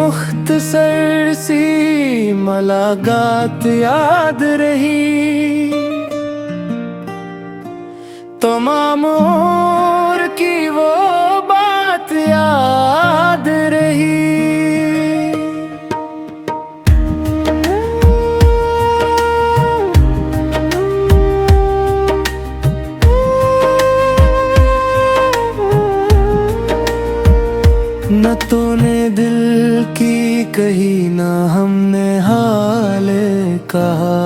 मुख्तसर सी मुलाकात याद रही, तमाम उम्र की वो बात याद रही। न तूने दिल की कही न हमने हाल कहा,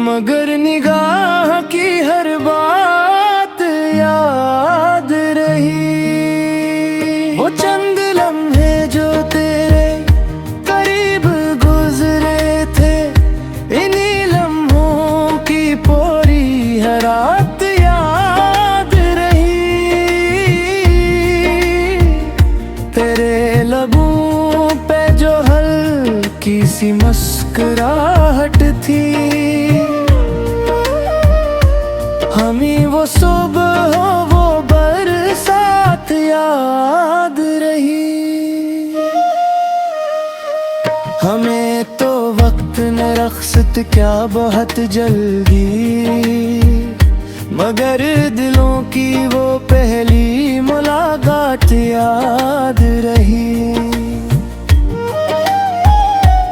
मगर निगाह की हर बात याद रही। वो चंद लम्हे जो तेरे करीब गुजरे थे, इन्हीं लम्हों की पूरी हर रात याद रही। तेरे लबों पे जो हल्की सी मुस्कुराहट थी, हमें वो सुबह वो बरसात याद रही। हमें तो वक्त ने रख्सत क्या बहुत जल्दी, मगर दिलों की वो पहली मुलाकात याद रही।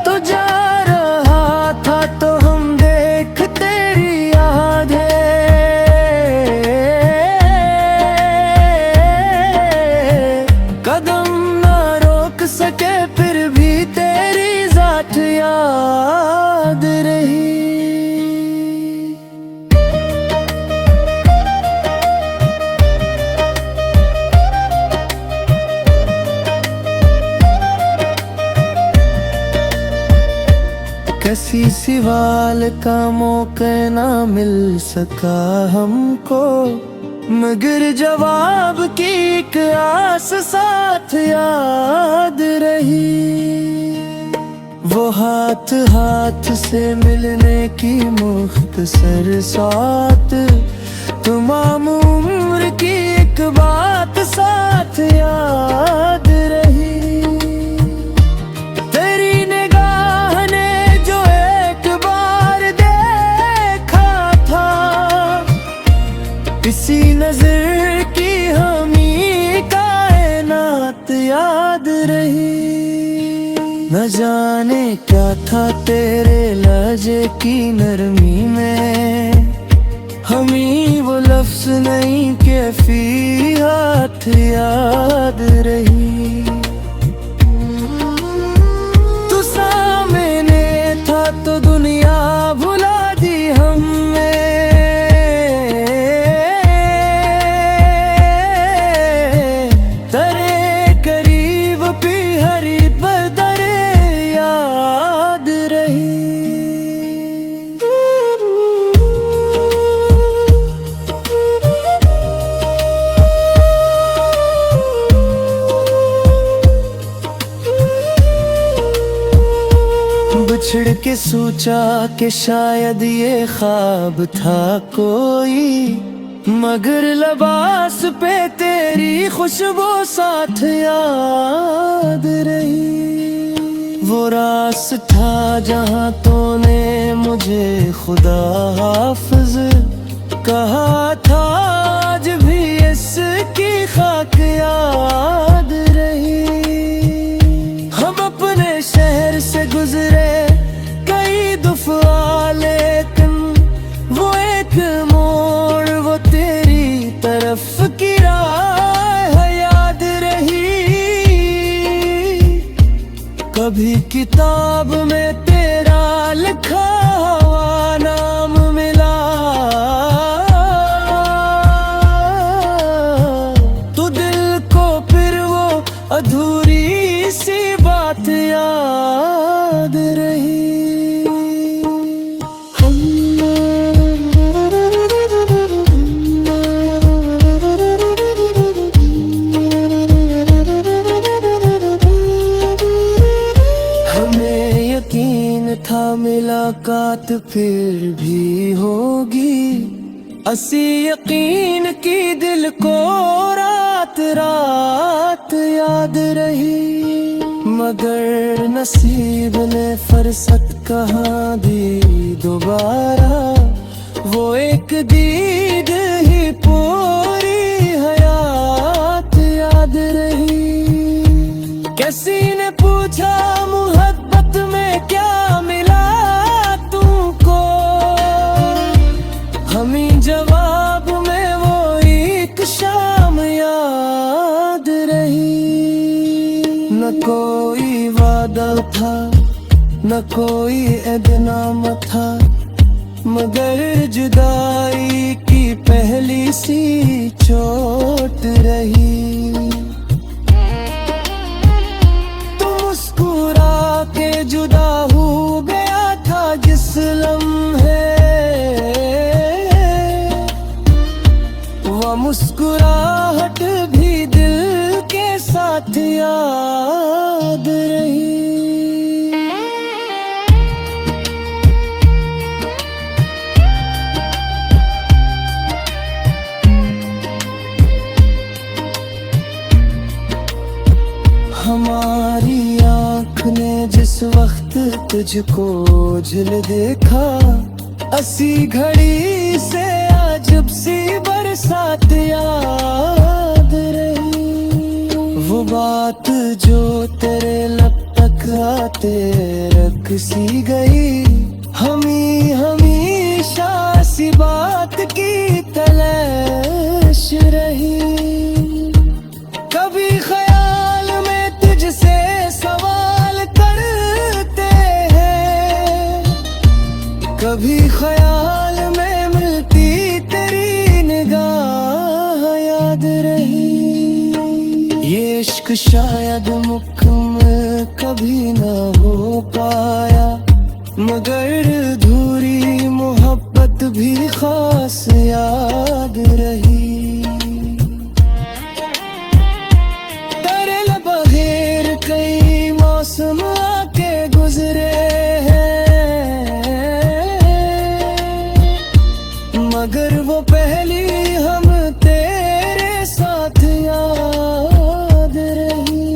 तो जा रहा था तो हम देख तेरी यादें, कदम ना रोक सके फिर भी तेरी जात याद रही। किसी सवाल का मौका ना मिल सका हमको, मगर जवाब की एक आस साथ याद रही। वो हाथ हाथ से मिलने की मुख्तसर साथ, तमाम उम्र की एक बात साथ याद रही। तेरी निगाह ने जो एक बार देखा था, इसी नजर की हमी कायनात याद रही। न जाने क्या था तेरे लहजे की नरमी में, हमी वो लफ्ज नहीं कैफियत याद रही। तू सामने था तो दुनिया भुला दी हमने, तेरे करीब भी हरी बदरे याद रही। बिछड़ के सोचा कि शायद ये ख्वाब था कोई, मगर लिबास पे तेरी खुशबू साथ याद रही। वो रास्ता जहाँ तूने मुझे खुदा हाफिज कहा था, आज भी इसकी खाक याद रही। हम अपने शहर से गुजरे कई दफा, लेकिन वो एक मोड़ वो तेरी तरफ की राह याद रही। कभी किताब में तेरा लिखा हुआ नाम मिला, तो दिल को फिर वो अधूरी सी बात याद रही। था मुलाकात फिर भी होगी, असी यकीन की दिल को रात रात याद रही, मगर नसीब ने फरसत कहाँ दी दोबारा। वो एक दीद ही पूरी हयात याद रही। किसी ने पूछा मोहब्बत में क्या मिला तुमको, हमें जवाब में वो एक शाम याद रही। न कोई वादा था न कोई ऐदनामा था, मगर जुदाई की पहली सी चोट रही। तू मुस्कुरा के जुदा हो गया था जिस लम्हे, वो मुस्कुराहट भी दिल के साथ याद रही। हमारी आँख ने जिस वक्त तुझको झिल देखा, असी घड़ी से अजब सी बरसात याद रही। वो बात जो तेरे लब तक आते रख सी गई, हमेशा सी बात की तलाश रही। कभी ख्याल में तुझसे सवाल करते हैं, कभी ख्याल में मिलती तेरी निगाह याद रही। ये इश्क शायद मुकम्मल कभी ना हो पाया, मगर अधूरी मोहब्बत भी खास याद रही। कई मौसम आके गुजरे हैं, मगर वो पहली हम तेरे साथ याद रही।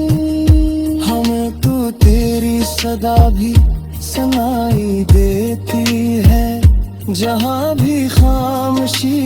हमें तू तेरी सदा भी सुनाई देती है, जहाँ भी खामोशी